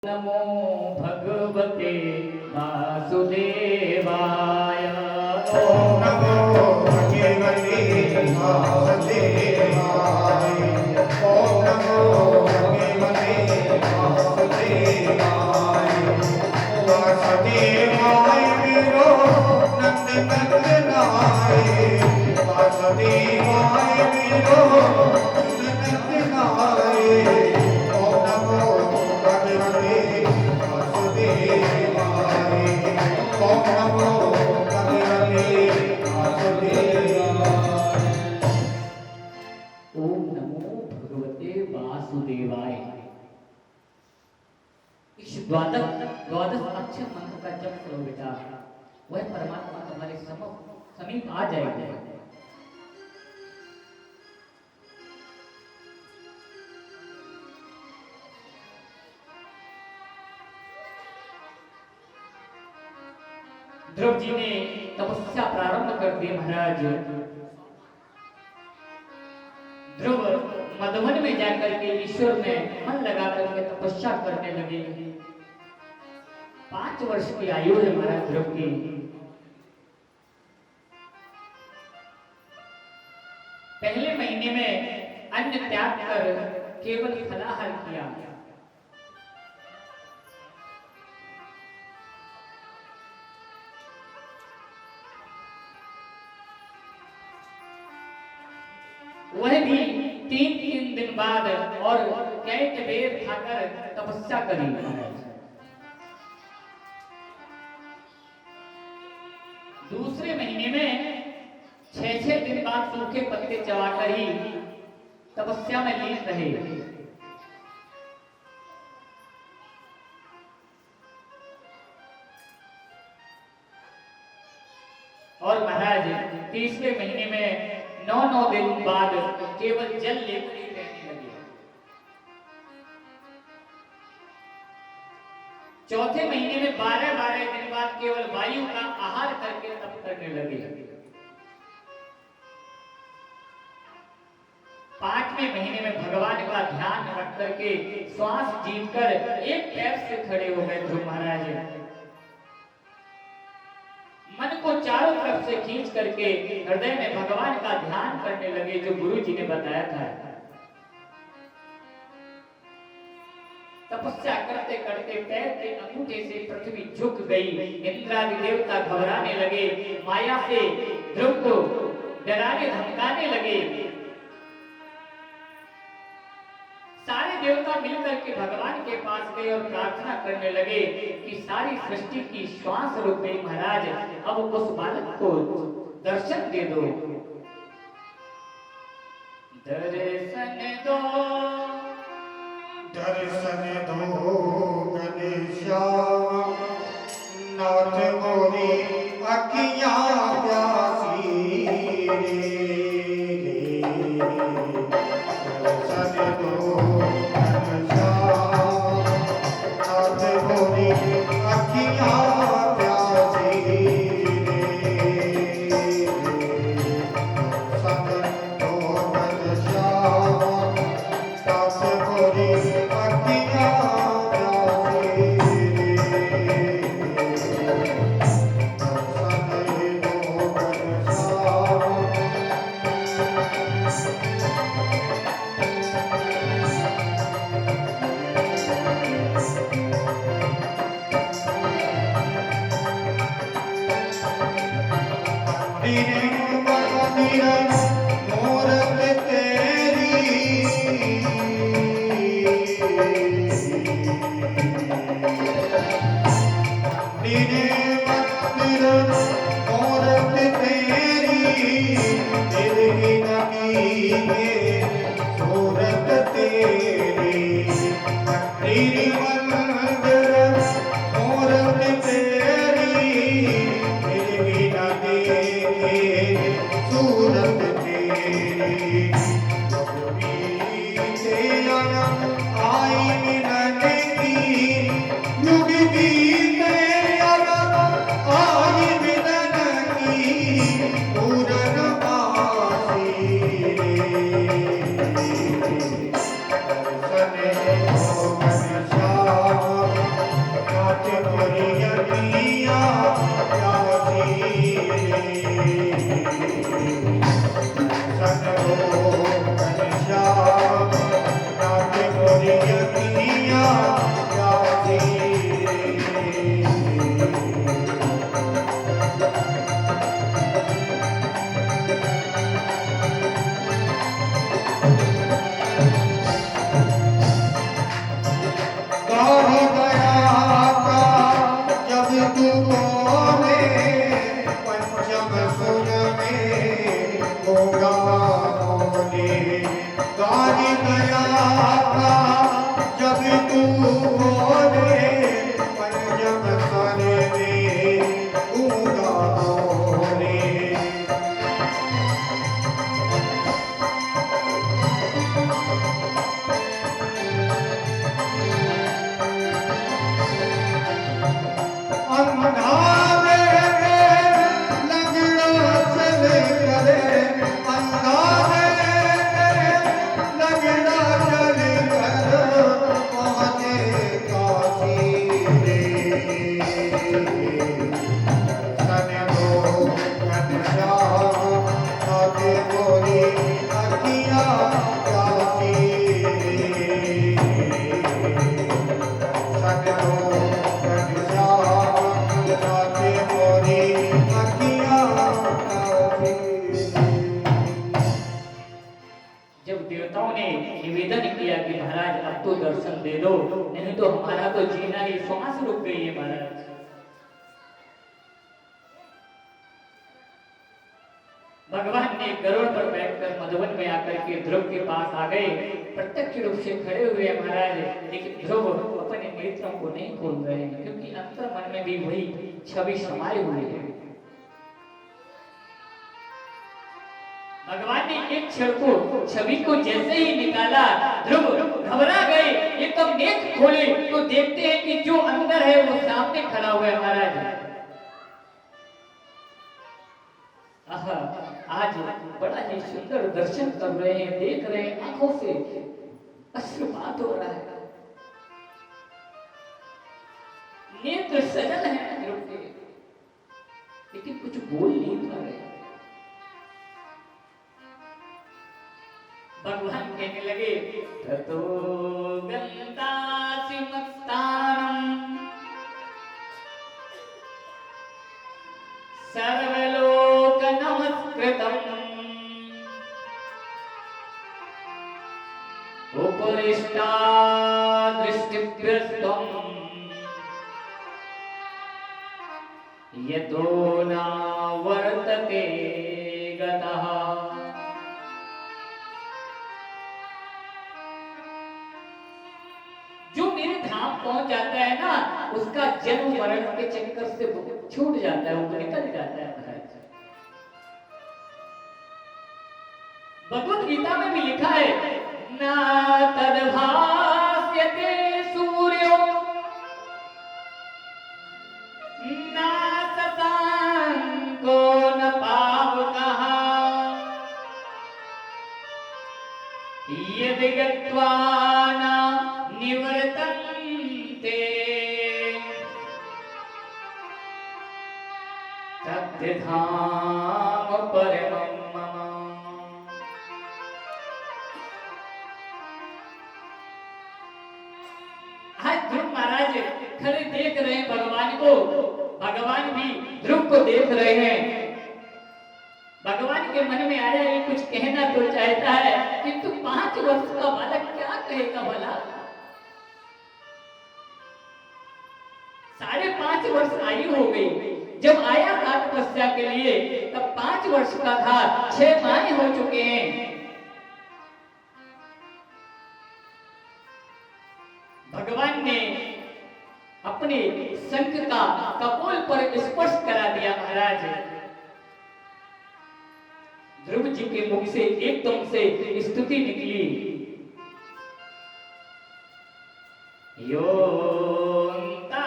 नमो भगवते वासुदेवाय। ओम नमो भगवते वासुदेवाय। ओम नमो भगवते वासुदेवाय। वासुदेवाय वीरो नंदनंदनाय। वासुदेवाय वीरो नंदनंदनाय। ओम नमो भगवते वासुदेवाय। ओम नमो भगवते वासुदेवाय। ओम नमो भगवते वासुदेवाय। इस द्वादश अक्षर मंत्र का जप करो बेटा, वह परमात्मा तुम्हारे समीप आ जाएगा। ध्रुव जी ने तपस्या प्रारंभ कर दी महाराज। ध्रुव मधुवन में जाकर के ईश्वर में मन लगा करके तपस्या करने लगे। 5 वर्ष की आयु है महाराज ध्रुव की। पहले महीने में अन्न त्याग कर केवल फलाहार किया। वह भी 3 दिन बाद और कैट बेर खाकर तपस्या करी। दूसरे महीने में 6 दिन बाद सूखे पत्ते चबाकर ही तपस्या में लीन रहे। और महाराज तीसरे महीने में 9 दिन बाद केवल जल लेकर ही रहने लगे। चौथे महीने में 12 दिन बाद केवल वायु का आहार करके तप करने लगे। 5वें महीने में भगवान का ध्यान रख करके श्वास जीतकर एक पैर से खड़े हो गए ध्रुव महाराज। मन को चारों तरफ से खींच करके हृदय में भगवान का ध्यान करने लगे, जो गुरु जी ने बताया था। तपस्या करते करते पैर के अंगूठे से पृथ्वी झुक गई। इंद्रादि देवता घबराने लगे, माया से ध्रुव को डराने धमकाने लगे। सारे देवता मिलकर के भगवान के पास गए और प्रार्थना करने लगे कि सारी सृष्टि की श्वास रुक गई महाराज, अब उस बालक को दर्शन दे दो। दर्शन दो, दर्शन दो घनश्याम, नाथ मोरी अखियाँ प्यासी रे। दर्शन दो घनश्याम, नाथ मोरी अखियाँ प्यासी रे। दर्शन दो घनश्याम, नाथ मोरी अखियाँ प्यासी रे। दर्शन दो गाढ़ गया का जब तू बोले पंचम सुर में होगा बोले गाढ़ गया का जब तू बोले पंचम सुर में होगा बोले अंधारे में लगना चल करे अंधारे में लगना चल कर पहुँचे काशी रे सनमो घनश्याम आगे बोली अखियाँ प्यासी रे सनमो घनश्याम आगे बोली अखियाँ प्यासी जब देवताओं ने निवेदन किया कि महाराज अब तो दर्शन दे दो, नहीं तो हमारा तो जीना ही श्वास रुक गई है महाराज। भगवान ने गरुड़ पर बैठकर मधुवन में आकर के ध्रुव के पास आ गए, प्रत्यक्ष रूप से खड़े हुए हैं महाराज, लेकिन ध्रुव अपने नेत्रों को नहीं खोल रहे हैं क्योंकि अंतर मन में भी वही छवि समाये हुए है। भगवान ने एक क्षण को छवि को जैसे ही निकाला, ध्रुव घबरा गए, एकदम नेत्र खोले तो देखते हैं कि जो अंदर है वो सामने खड़ा हुआ है महाराज। आहा, आज बड़ा ही सुंदर दर्शन कर रहे हैं, देख रहे हैं, आंखों से अश्रुपात हो रहा है, नेत्र सजल है ध्रुव के, लेकिन कुछ बोल नहीं पा रहे। भगवान कहने लगे ततो गन्तासि मत्स्थानम् सर्वलोक नमस्कृतम् उपरिष्टा दृष्टिभ्यस्त्वम् यतो न वर्तते गतः। जो मेरे धाम पहुंच जाता है ना, उसका जन्म मरण के चक्कर से छूट जाता है, वो निकल जाता है महाराज। भगवत गीता में भी लिखा है ना तद्भास्यते सूर्यो ना शशांको न पावकः यदि गत्वा न निवर्तन्ते तद्धाम परमं मम। आज ध्रुव महाराज खड़े देख रहे हैं भगवान को, भगवान भी ध्रुव को देख रहे हैं। भगवान के मन में आया ये कुछ कहना तो चाहता है, किंतु 5 वर्ष का बालक क्या कहेगा भला। 5.5 वर्ष आयु हो गई, जब आया था तपस्या के लिए तब 5 वर्ष का था, 6 माह हो चुके हैं। भगवान ने अपने शंख का कपोल पर स्पर्श करा दिया महाराज। ध्रुव जी के मुख से एकदम से स्तुति निकली, योऽन्ता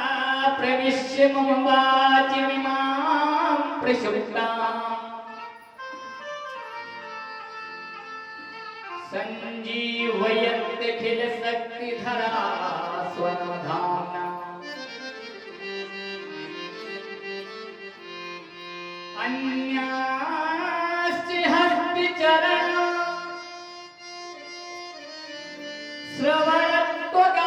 प्रविश्य मम वाचिमिमां प्रसुप्तां संजीवयत्यखिल शक्तिधरा स्वधाम्ना। अन्यास्य हस्तिचरण श्रवणत्वगादीन्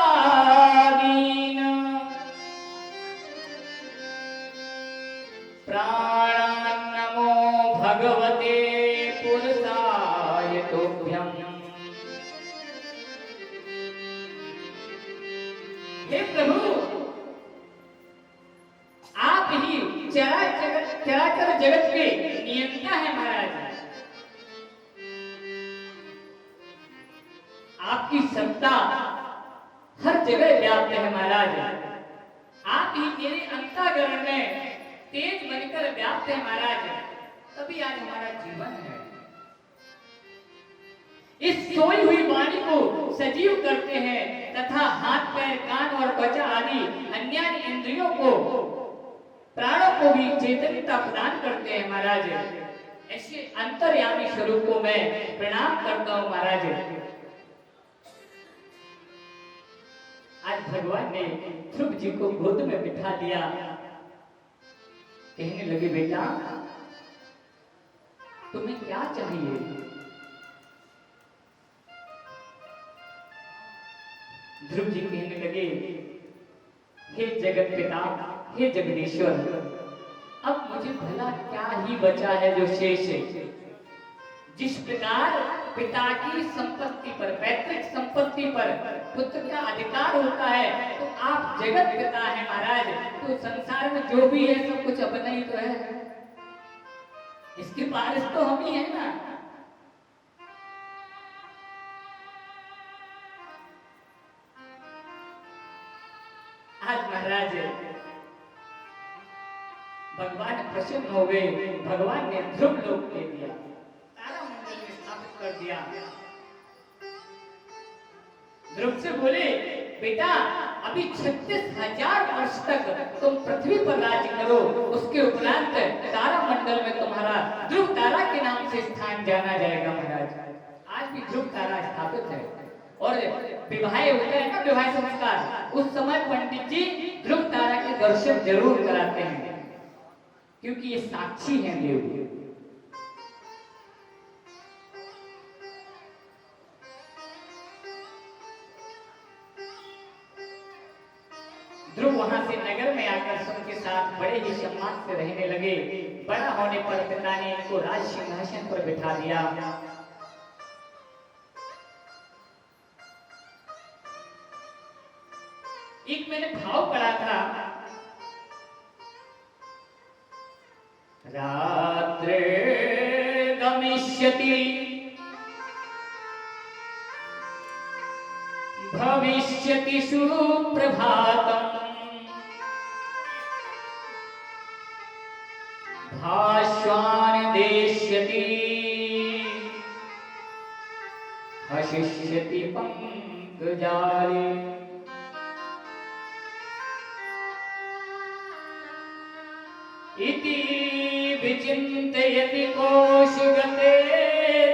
चराचर जगत के नियंता है महाराज। आपकी सत्ता हर जगह व्याप्त है महाराज। आप ही मेरे अंतःकरण में तेज बनकर व्याप्त है महाराज, तभी आज हमारा जीवन है। इस सोई हुई वाणी को सजीव करते हैं तथा हाथ पैर कान और त्वचा आदि अन्य इंद्रियों को प्राणों को भी चेतनता प्रदान करते हैं महाराज। ऐसे अंतर्यामी स्वरूप को मैं प्रणाम करता हूँ महाराज। आज भगवान ने ध्रुव जी को गोद में बिठा दिया, कहने लगे बेटा तुम्हें क्या चाहिए? ध्रुव जी कहने लगे हे जगत पिता, हे जगदीश्वर, अब मुझे भला क्या ही बचा है जो शेष है। जिस प्रकार पिता की संपत्ति पर, पैतृक संपत्ति पर पुत्र का अधिकार होता है, तो आप जगत पिता है महाराज, तो संसार में जो भी है सब कुछ अपना ही तो है। इसके पास तो हम ही है ना। आज महाराज भगवान प्रसन्न हो गए, भगवान ने ध्रुव लोक दे दिया, तारामंडल में स्थापित कर दिया। ध्रुव से बोले बेटा अभी 36,000 वर्ष तक तुम पृथ्वी पर राज्य करो, उसके उपरांत तारामंडल में तुम्हारा ध्रुव तारा के नाम से स्थान जाना जाएगा महाराज। आज भी ध्रुव तारा स्थापित है और विवाह होता है ना, विवाह संस्कार, उस समय पंडित जी ध्रुव तारा के दर्शन जरूर कराते हैं, क्योंकि ये साक्षी हैं देव। ध्रुव वहां से नगर में आकर सबके साथ बड़े ही सम्मान से रहने लगे। बड़ा होने पर पिता ने इनको राज सिंहासन पर बिठा दिया। एक मैंने भाव पढ़ा था, रात्रे गमिष्यति भविष्यति सुप्रभातम् भास्वान् देष्यति हसिष्यति पंकजाले। इति विचिन्तयति कोशगते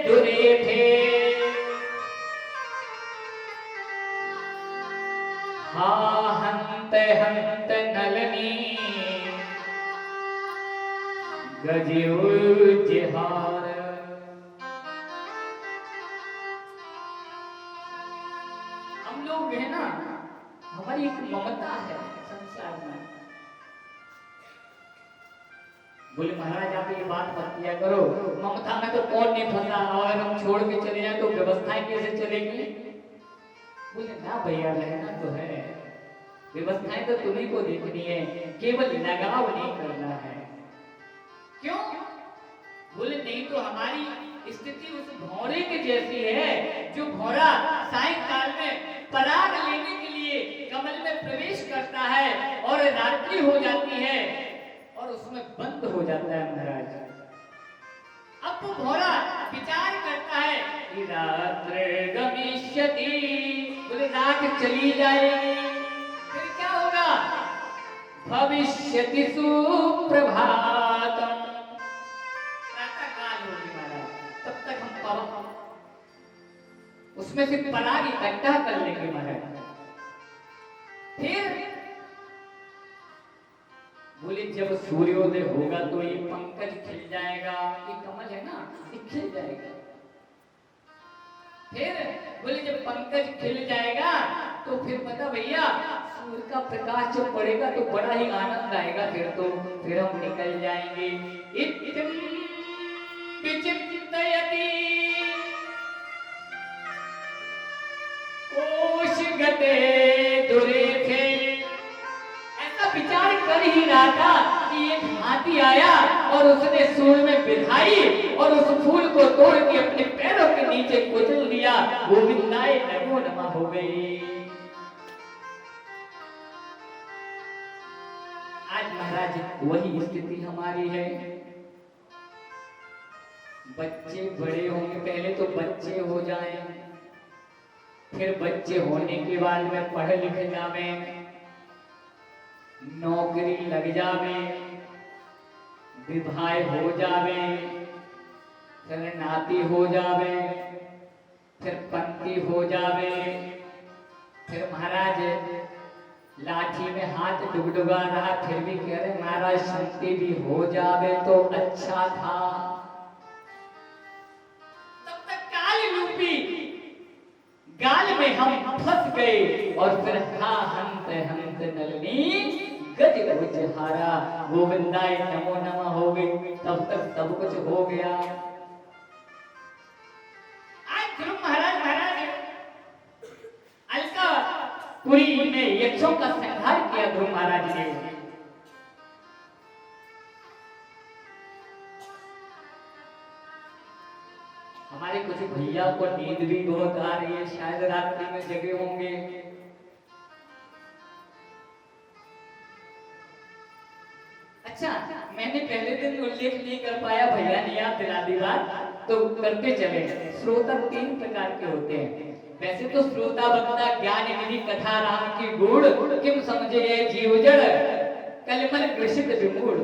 दुरेथे हा हन्त हन्त नलनी गजोज्जिहार। हम लोग है ना, हमारी एक ममता है संसार में। बोले महाराज आप ये बात मत किया करो, ममता में तो कौन नहीं फंसा, और हम छोड़ के चले जाए तो व्यवस्थाएं कैसे चलेगी? बोले ना भैया रहना तो है, व्यवस्थाएं तो तुम्ही को देखनी है, केवल लगाव नहीं करना है। क्यों? बोले नहीं तो हमारी स्थिति उस भौरे के जैसी है जो भौरा सायंकाल में पराग लेने के लिए कमल में प्रवेश करता है और रात्रि हो जाती है और उसमें बंद हो जाता है महाराज। अब वो भौरा विचार करता है कि रात्र गमिष्यति, बोले रात चली जाएगी, फिर क्या होगा? भविष्यति सुप्रभातम्, प्रातः काल होगी महाराज, तब तक हम उसमें से पराग इकट्ठा कर लेंगे महाराज। फिर बोले जब सूर्योदय होगा तो ये पंकज खिल जाएगा, ये कमल है ना, ये खिल जाएगा। फिर बोले जब पंकज खिल जाएगा तो फिर पता भैया सूर्य का प्रकाश जब पड़ेगा तो बड़ा ही आनंद आएगा, फिर हम निकल जाएंगे। इत्यं विचिन्तयति कोशगते दुरेथे, विचार कर ही रहा था कि एक हाथी आया और उसने सूंड में बिधाई और उस फूल को तोड़ के अपने पैरों के नीचे कुचल दिया। गोविंदाय नमो नमः हो गई। आज महाराज वही स्थिति हमारी है। बच्चे बड़े होंगे, पहले तो बच्चे हो जाएं, फिर बच्चे होने के बाद में पढ़ लिख जावे, नौकरी लग जावे, विवाह हो जावे, फिर नाती हो जावे, फिर पंथी हो जावे, फिर महाराज लाठी में हाथ डुगडुगा रहा, फिर भी कह रहे महाराज संति भी हो जावे तो अच्छा था। तब तक काल रूपी गाल में हम फंस गए और फिर हा हंत हंत नलनी गज उजहारा। गोविंदाय नमो नमः हो गई। तब तक सब कुछ हो गया। आज ध्रुव महाराज अलकापुरी में यक्षों का संहार किया ध्रुव महाराज ने। हमारे कुछ भैया को नींद भी बहुत आ रही है, शायद रात्रि में जगे होंगे। अच्छा, मैंने पहले दिन उल्लेख नहीं कर पाया, भैया ने याद दिला दी बात, तो करते चले। श्रोता 3 प्रकार के होते हैं। वैसे तो श्रोता वक्ता ज्ञान निधि कथा राम की गुड़, किम समझे जीव जड़, कलमल ग्रसित विमूढ़,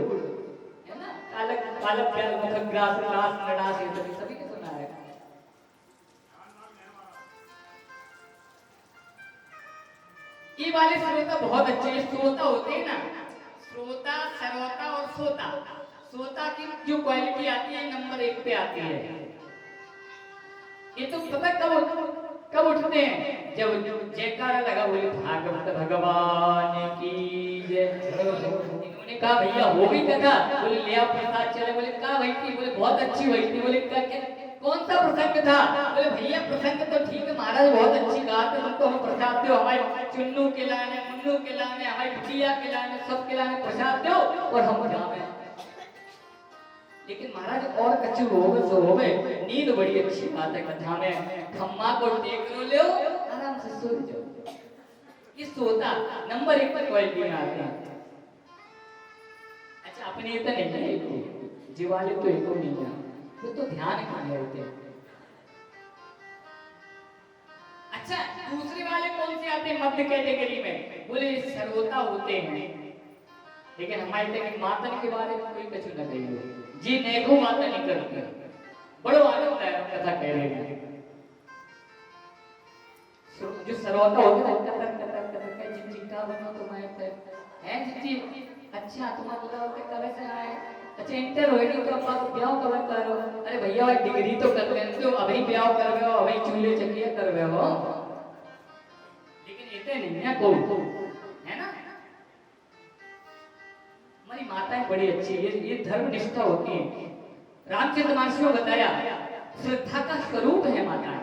है ना? कालक कालक जल मुख ग्रास ग्रास नडास, ये सभी ने सुना है। ये वाले श्रोता बहुत अच्छे श्रोता होते हैं ना, श्रोता, सर्वता और सोता। सोता की जो क्वालिटी आती है नंबर 1 पे आती है। ये तो पता कब उठते हैं, जब जयकारा लगा, बोले भागवत भगवान की जय। इन्होंने कहा भैया हो गई कथा, बोले ले आओ प्रसाद। चले, बोले कहा भाई थी, बोले बहुत अच्छी हुई थी। बोले कौन सा प्रसंग था? बोले भैया प्रसंग तो ठीक है, महाराज बहुत अच्छी बात है, हमको हम प्रसाद दो, हमारे चुन्नू के लाने, मुन्नू के लाने, हमारी बिटिया के लाने, सब के लाने प्रसाद दो और हम जावे। लेकिन महाराज और कच्चू हो गए सो हो गए, नींद बड़ी अच्छी बात है कथा में, खम्मा को टेक लो, आराम से सो जाओ। ये सोता नंबर 1 पर क्वालिटी में आते हैं। अच्छा, अपने ये तो नहीं है, जीवाले तो एक नहीं है, वो तो ध्यान खाने होते हैं। अच्छा, दूसरे वाले कौन से आते हैं मध्य कैटेगरी में? बोले सर्वोता होते हैं। लेकिन हमारे तक मातन के बारे में कोई कुछ न कहिए, जी नेको माता नहीं करते, बड़ो आनंद है कथा कह रहे हैं। जो सर्वोता होते हैं कतर कतर कतर के चिंचिका बनो तो मैं है जी। अच्छा, तुम्हारा लोग कब से आए? अच्छा, इंटर होएगी तो आप ब्याह कब करो? अरे भैया डिग्री तो कर लेते हो, अभी ब्याह कर रहे हो, अभी चूल्हे चकिया कर रहे हो। लेकिन इतने नहीं है को, है ना? हमारी माताएं बड़ी अच्छी है, ये धर्म निष्ठा होती है। रामचरितमानस में बताया श्रद्धा का स्वरूप है माताएं।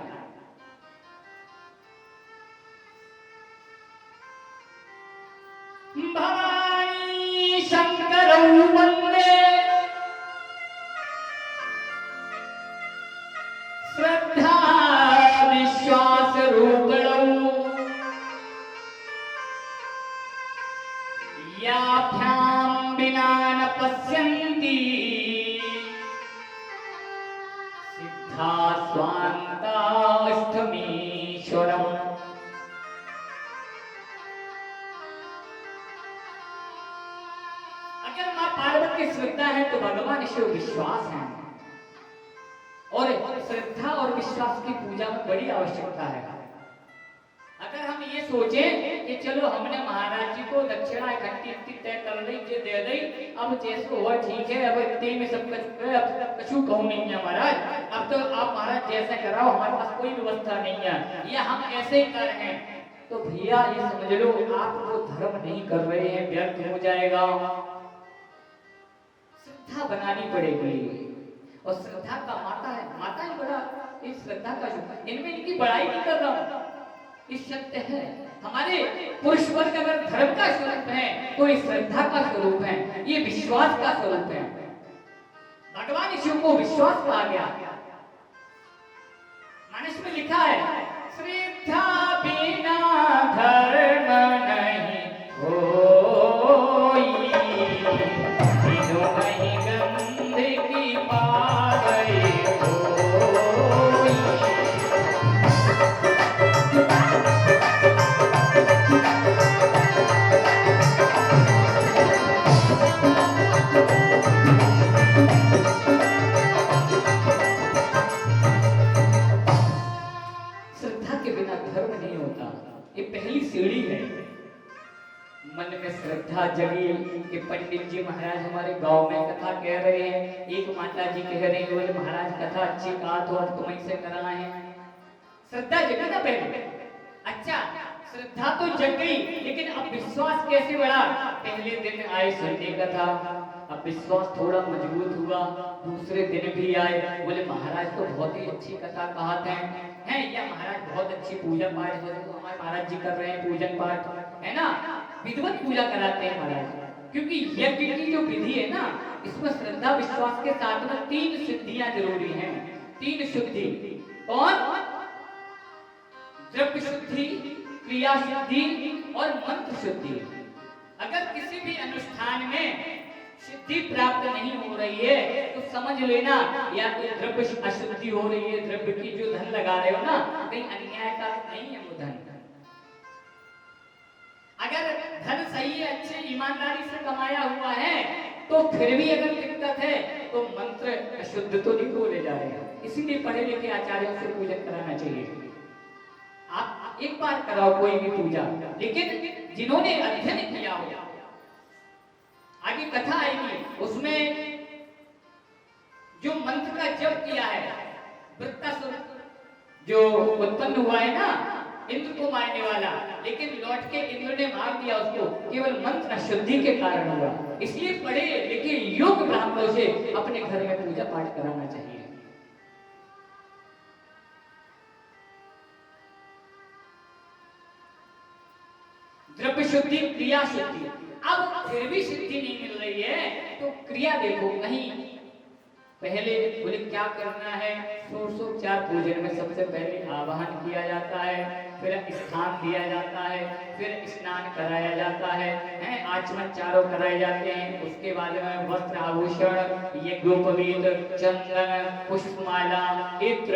भवानी शंकरौ वंदे श्रद्धा विश्वास रूपणौ याभ्यां विना न पश्यन्ति सिद्धा स्वान्ता अष्टमीश्वरम्। अगर मां पार्वती की श्रद्धा है तो भगवान शिव विश्वास है, और श्रद्धा और विश्वास की पूजा में बड़ी आवश्यकता है। अगर हम ये सोचें कि चलो हमने महाराज जी को दक्षिणा इकट्ठी तय कर ली, ये दे दी, अब जैसे हुआ ठीक है, अब इतने में सब कछु कहूं नहीं है महाराज, अब तो आप महाराज जैसे कराओ, हमारे पास कोई व्यवस्था नहीं है, या हम ऐसे ही कर रहे हैं, तो भैया ये समझ लो आप वो धर्म नहीं कर रहे हैं, व्यर्थ हो जाएगा। श्रद्धा बनानी पड़ेगी, और श्रद्धा का माता है बड़ा इस श्रद्धा का, इनमें इनकी बड़ाई नहीं कर रहा हूं, इस सत्य है। हमारे पुरुष वर्ग अगर धर्म का स्वरूप है तो ये श्रद्धा का स्वरूप है, ये विश्वास का स्वरूप है। भगवान शिव को विश्वास कहा गया। मानस में लिखा है, श्रद्धा बिना धर्म नहीं होई, तीनों नहीं गंदगी पावई होई। श्रद्धा के बिना धर्म नहीं होता, ये पहली सीढ़ी है। मन में श्रद्धा जगी कि पंडित जी महाराज हमारे गांव में कथा कह रहे हैं, एक माता जी कह रही बोले महाराज कथा अच्छी कहा तो आज तुम से करा है। श्रद्धा जगी ना पहले, अच्छा श्रद्धा तो जग गई, लेकिन अब विश्वास कैसे बढ़ा? पहले दिन आए सुनने कथा, अब विश्वास थोड़ा मजबूत हुआ, दूसरे दिन भी आए, बोले महाराज तो बहुत ही अच्छी कथा कहते हैं, या महाराज बहुत अच्छी पूजा पाठ हमारे महाराज जी कर रहे हैं, पूजन पाठ है ना, विधिवत पूजा कराते हैं महाराज। क्योंकि यज्ञ की जो विधि है ना, इसमें श्रद्धा विश्वास के साथ में 3 सिद्धियां जरूरी हैं। 3 शुद्धि, कौन? द्रव्य शुद्धि, क्रिया शुद्धि और मंत्र शुद्धि। अगर किसी भी अनुष्ठान में सिद्धि प्राप्त नहीं हो रही है तो समझ लेना या तो द्रव्य अशुद्धि हो रही है, द्रव्य की जो धन लगा रहे हो ना, कहीं अन्याय का नहीं है वो धन। अगर धन सही है, अच्छे ईमानदारी से कमाया हुआ है, तो फिर भी अगर दिक्कत है तो मंत्र अशुद्ध तो नहीं बोले जा रहे हैं। इसीलिए पढ़े लिखे आचार्यों से पूजन कराना चाहिए। आप एक बार कराओ कोई भी पूजा, लेकिन जिन्होंने अध्ययन किया हो, आगे कथा आएगी उसमें जो मंत्र का जप किया है, वृत्तासुर जो उत्पन्न हुआ है ना इंद्र को मारने वाला, लेकिन लौट के इंद्र ने मार दिया उसको, केवल मंत्र अशुद्धि के कारण हुआ। इसलिए पढ़े लिखे योग्य ब्राह्मणों से अपने घर में पूजा पाठ कराना चाहिए। द्रव्य शुद्धि, क्रिया शुद्धि। अब फिर भी सिद्धि नहीं मिल रही है तो क्रिया देखो। कहीं पहले बोले क्या करना है, षोडशोपचार पूजन में सबसे पहले आवाहन किया जाता है, फिर स्थान दिया जाता है, फिर स्नान कराया जाता है, आचमन चारों कराए जाते हैं। उसके बाद में वस्त्र आभूषण, यज्ञोपवीत, चंदन, पुष्पमाला, इत्र,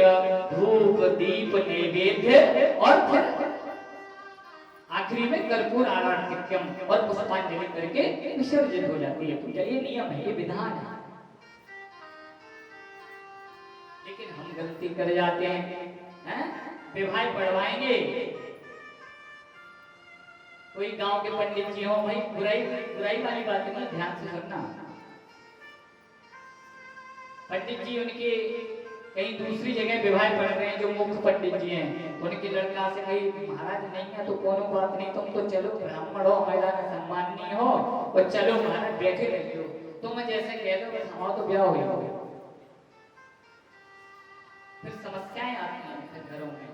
धूप, दीप, नैवेद्य और फिर आखिरी में कर्पूर आराधनम और पुष्पांजलि करके विसर्जित हो जाती है पूजा। ये नियम है, ये विधान है। लेकिन हम गलती कर जाते हैं, विवाह पढ़वाएंगे, कोई गांव के पंडित जी हो, भाई बुराई वाली बातें ना ध्यान से सुनना। पंडित जी उनके कहीं दूसरी जगह विवाह पढ़ रहे हैं, जो मुख्य पंडित जी हैं, उनके लड़का से कही महाराज नहीं है तो कोनो बात नहीं, तुम तो चलो ब्राह्मण हो, हमारा सम्मान नहीं हो, और चलो महाराज बैठे रहिए, तुम जैसे कह दो बस हमारा तो ब्याह हो गया। फिर समस्याएं आती हैं फिर घरों में।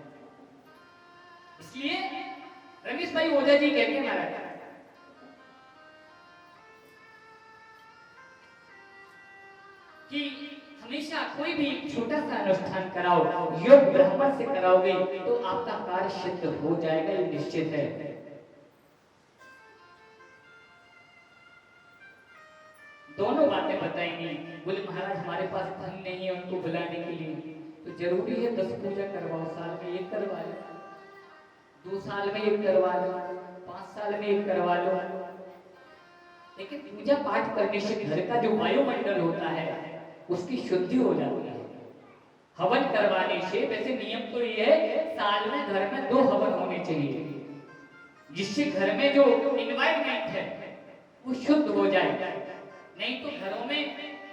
इसलिए रमेश भाई ओझा जी कहते हैं महाराज कि हमेशा कोई भी छोटा सा अनुष्ठान कराओ, योग ब्राह्मण से कराओगे तो आपका कार्य सिद्ध हो जाएगा, ये निश्चित है। दोनों बातें बताएंगे। बोले महाराज हमारे पास धन नहीं है उनको बुलाने के लिए, तो जरूरी है 10 पूजा करवाओ, साल में 1 करवा लो, 2 साल में 1 करवा लो, 5 साल में 1 करवा लो। लेकिन पूजा पाठ करने से घर का जो वायुमंडल होता है उसकी शुद्धि हो जाती है। हवन करवाने से, वैसे नियम तो ये है साल में घर में 2 हवन होने चाहिए, जिससे घर में जो एनवायरनमेंट है वो शुद्ध हो जाए। नहीं तो घरों में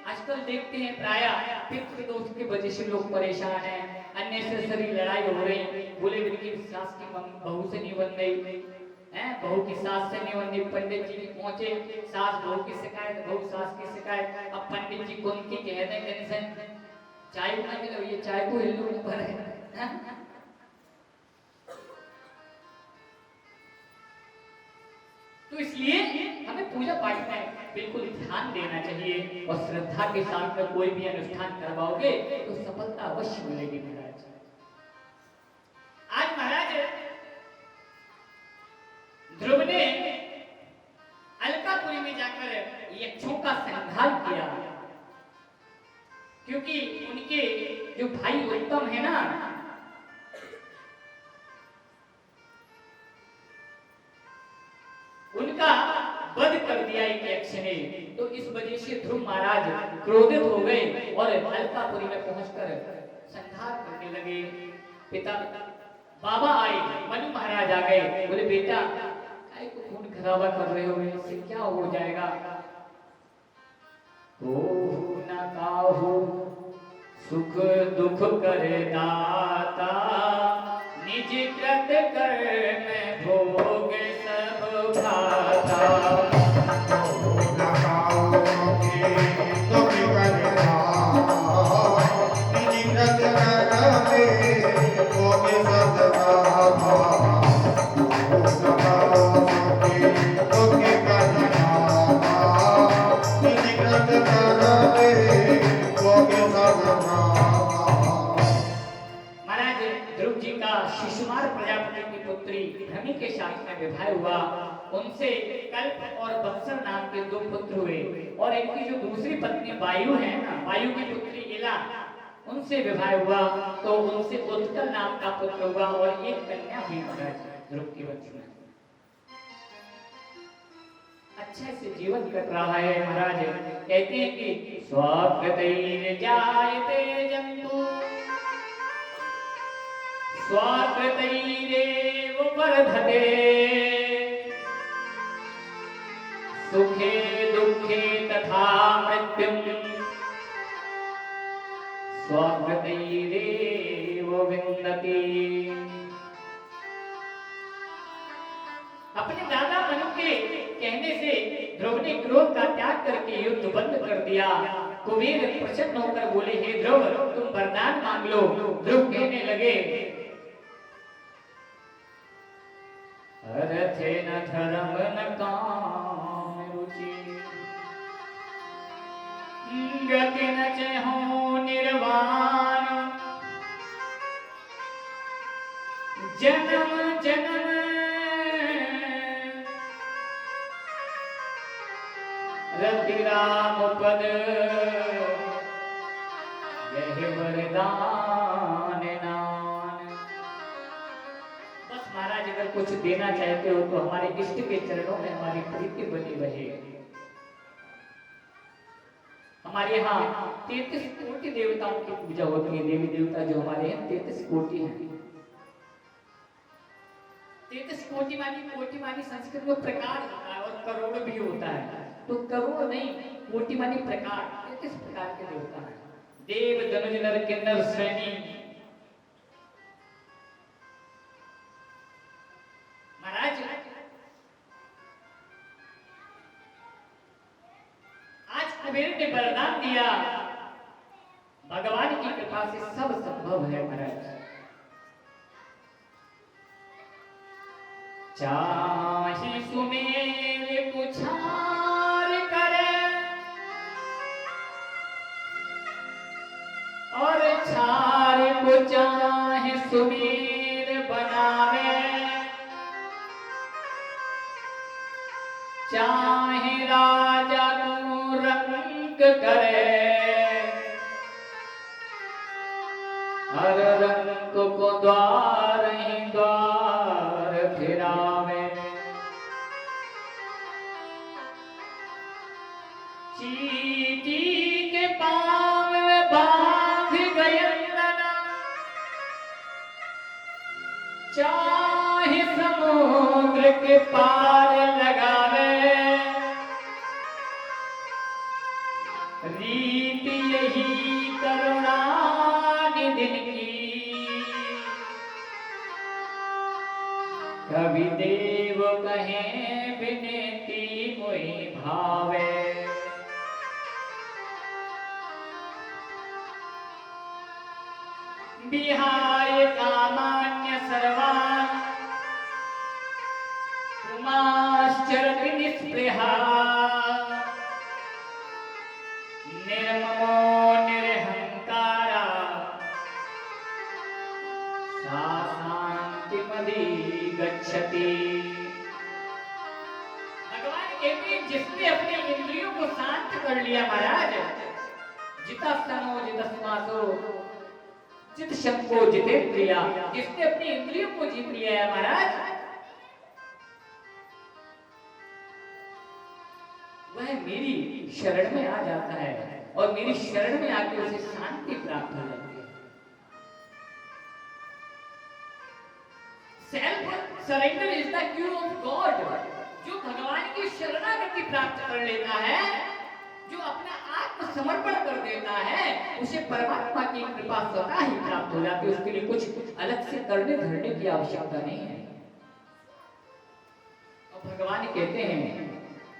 आजकल देखते हैं प्राय पितृ दोष की वजह से लोग परेशान हैं, अननेसेसरी लड़ाई हो रही। बोले उनकी सास की बहू से नहीं बन रही है, बहू की सास से नहीं बन रही, पंडित जी पहुंचे, सास बहू की शिकायत, बहू सास की शिकायत। अब पंडित जी कौन की कह दें टेंशन, चाय बना के लो, ये चाय को हिल्लू ऊपर है। तो इसलिए हमें पूजा पाठ में बिल्कुल ध्यान देना चाहिए और श्रद्धा के साथ में कोई भी अनुष्ठान करवाओगे तो सफलता अवश्य मिलेगी महाराज। आज महाराज ध्रुव ने अलकापुरी में जाकर यक्षों का संहार किया, क्योंकि उनके जो भाई उत्तम है ना, उनका वध कर दिया एक यक्ष ने। तो इस वजह से ध्रुव महाराज क्रोधित हो गए और अलकापुरी में पहुंचकर संहार करने लगे। पिता बाबा आए, मनु महाराज आ गए, बोले बेटा काय को खून खराबा कर रहे हो, इससे क्या हो जाएगा? को न काहू सुख दुख करे दाता, निज कृत कर्म भोग सब भाता। शिशुमार प्रजापति की पुत्री भ्रमी के साथ में विवाह हुआ। उनसे कल्प और बत्सर नाम के दो पुत्र हुए और इनकी जो दूसरी पत्नी वायु है ना, वायु की पुत्री इला, उनसे विवाह हुआ। तो उनसे उत्कल नाम का पुत्र हुआ और एक कन्या हुई महाराज ध्रुव के वंश में। अच्छे से जीवन कट रहा है महाराज। कहते हैं कि स्वाकृतैर् जायते जन्तु स्वाकृतैरेव वर्धते, सुखे दुखे तथा मृत्युं स्वाकृतैरेव विन्दति। अपने दादा मनु के कहने से ध्रुव ने क्रोध का त्याग करके युद्ध बंद कर दिया। कुबेर प्रसन्न होकर बोले, हे ध्रुव तुम वरदान मांग लो। ध्रुव कहने लगे, अर्थे न धर्म न काम रुचि, गति न चहो निर्वाण, जन्म जन्म रति राम पद, यही वरदान नान। बस महाराज अगर कुछ देना चाहते हो तो हमारे इष्ट के चरणों में हमारी प्रीति बनी रहे। हमारे यहाँ 33 कोटि देवताओं की पूजा होती है। देवी देवता जो हमारे यहाँ 33 कोटि हैं। 33 कोटि मानी संस्कृत में प्रकार होता है और करोड़ भी होता है। तो करोड़ नहीं, कोटि मानी प्रकार, 33 प्रकार के देवता हैं। देव धनुज नर किन्नर श्रेणी। महाराज आज कुबेर ने वरदान दिया, भगवान की कृपा से सब संभव है महाराज। चाहे सुमेर कुछार करे और छार को चाहे सुमेर बनावे, चाहे राजा को रंग करे, हर रंग को द्वार ही द्वार फिरावे। चींटी के पाँव में बांध गयंदना, चाहे समुद्र के पार लगावे, रीत यही करुणा निधिन की, कभी देव कहे विनती मोहि भावे। विहाय कामान्य सर्वान् पुमाश्चरति निःस्पृहा, जिसने अपनी इंद्रियों को शांत कर लिया महाराज, जिता सनो जितस्मासो जित शंको जितेंद्रिया, जिसने अपनी इंद्रियों को जीत लिया है महाराज, वह मेरी शरण में आ जाता है और मेरी शरण में आके उसे शांति प्राप्त हो जाती है। Self surrender is the Q of God. जो भगवान की शरणागति प्राप्त कर लेता है, जो अपना आत्मसमर्पण कर देता है, उसे परमात्मा की कृपा स्वतः ही प्राप्त हो जाती है। उसके लिए कुछ अलग से करने धरने की आवश्यकता नहीं है। और भगवान कहते हैं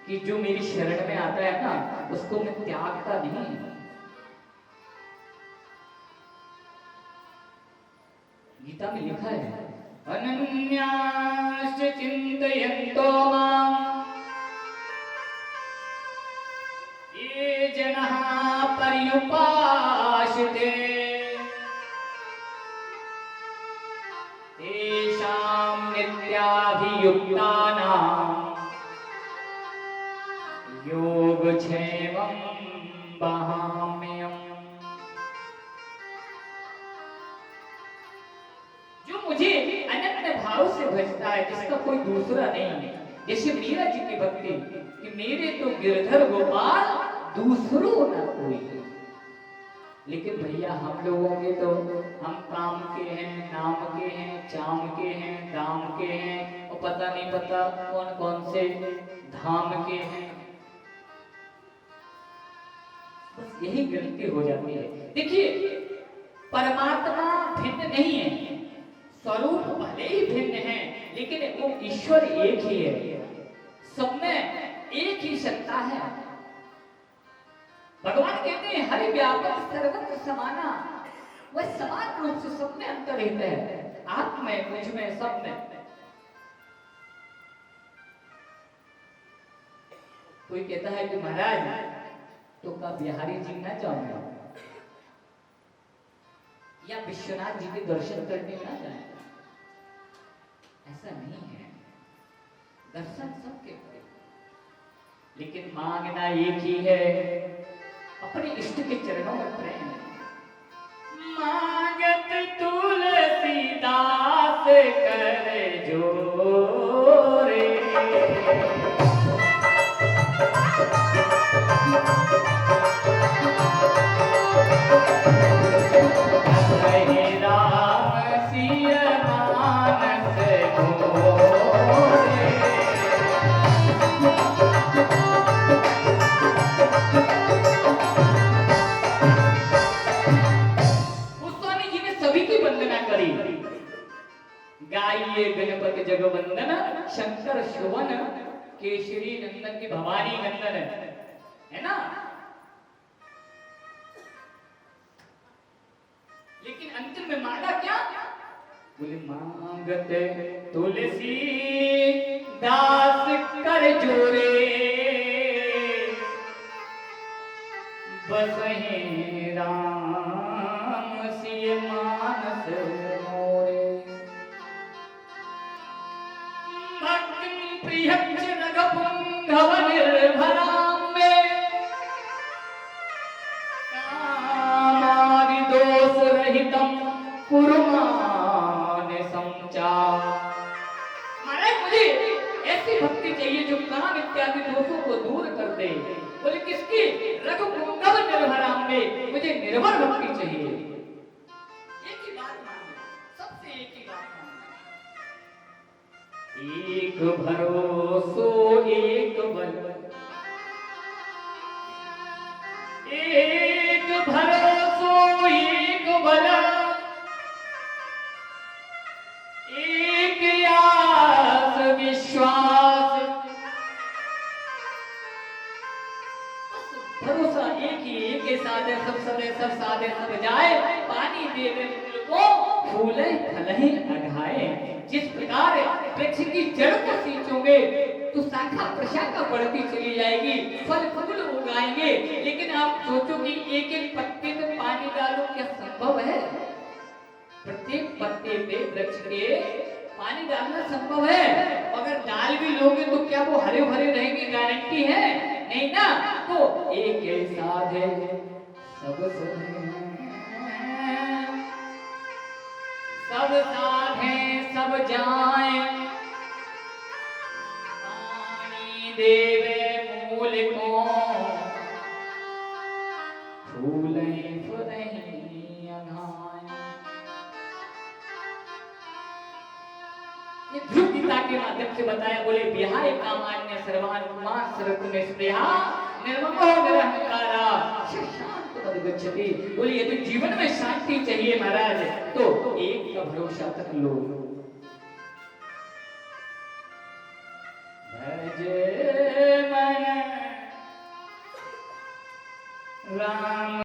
कि जो मेरी शरण में आता है ना, उसको मैं त्यागता नहीं। गीता में लिखा है, अनन्याश्च चिन्तयन्तो मां ये जनाः पर्युपासते तेषां नित्याभियुक्तानां योगक्षेमं वहाम्यहम्। जो मुझे अनन्य भाव से भजता है, जिसका कोई दूसरा नहीं है, जैसे मीरा जी की भक्ति कि मेरे तो गिरधर गोपाल दूसरों न कोई। लेकिन भैया हम लोगों के तो हम काम के हैं, नाम के हैं, चाम के हैं, दाम के हैं, और पता नहीं पता कौन कौन से धाम के हैं। बस यही गलती हो जाती है। देखिए, परमात्मा भिन्न नहीं है, स्वरूप भले ही भिन्न है, लेकिन वो ईश्वर एक ही है। सब में एक ही सत्ता है। भगवान कहते हैं हरि व्यापक सर्वत्र समाना, वह समान रूप से सब में अंतर्हित है। आप में, मुझ में, सब में। कोई कहता है कि महाराज तो का बिहारी जी ना जाऊंगा या विश्वनाथ जी के दर्शन करने ना जाए। ऐसा नहीं है, दर्शन सबके करे, लेकिन मांगना एक ही है, अपने इष्ट के चरणों में प्रेम। मांगत तुलसीदास कर जोरे, गाइए गणपति जगवंदन, शंकर शोभन केशरी नंदन की भवानी नंदन, है ना। लेकिन अंतिम में मांगा क्या? बोले मांगते तुलसी दास कर जोरे, बसहि राम सिय मानस मोरे। प्रियक्ष नगपुंगव निर्भरां में, कामादि दोष रहितं कुर्मान संचार। महाराज मुझे ऐसी भक्ति चाहिए जो काम इत्यादि दोषों को दूर कर दे। बोले किसकी? रघुपुंगव निर्भरां में, मुझे निर्भर भक्ति चाहिए। एक ही बात मांगो, सबसे एक ही बात मांगो। एक भरोसो एक बल, एक भरोसो एक बल, एक आस विश्वास। भरोसा एक ही साधे सब सदे सब साधे सब जाए, पानी देवे फूल को फूले फलहि अघाए। जिस प्रकार वृक्ष की जड़ को सींचोगे तो शाखा प्रशाखा बढ़ती चली जाएगी, फल फूल उगाएंगे, लेकिन आप सोचो कि एक एक पत्ते में पानी डालो, क्या संभव है? प्रत्येक पत्ते पे वृक्ष के पानी डालना संभव है, अगर डाल भी लोगे तो क्या वो हरे भरे रहेंगे, गारंटी है नहीं ना। तो एक ऐसा है सब साथ हैं सब जाए, पानी देवे मूल को, फूले फुरही अघाए। ये ध्रुव गीता के माध्यम से बताया, बोले विहाय कामान्य सर्वान कुमार सरतु में स्नेहा निर्ममो निरहंकारा शांत तद्गच्छति। बोले यदि जीवन में शांति चाहिए महाराज तो एक का भरोसा तक लो,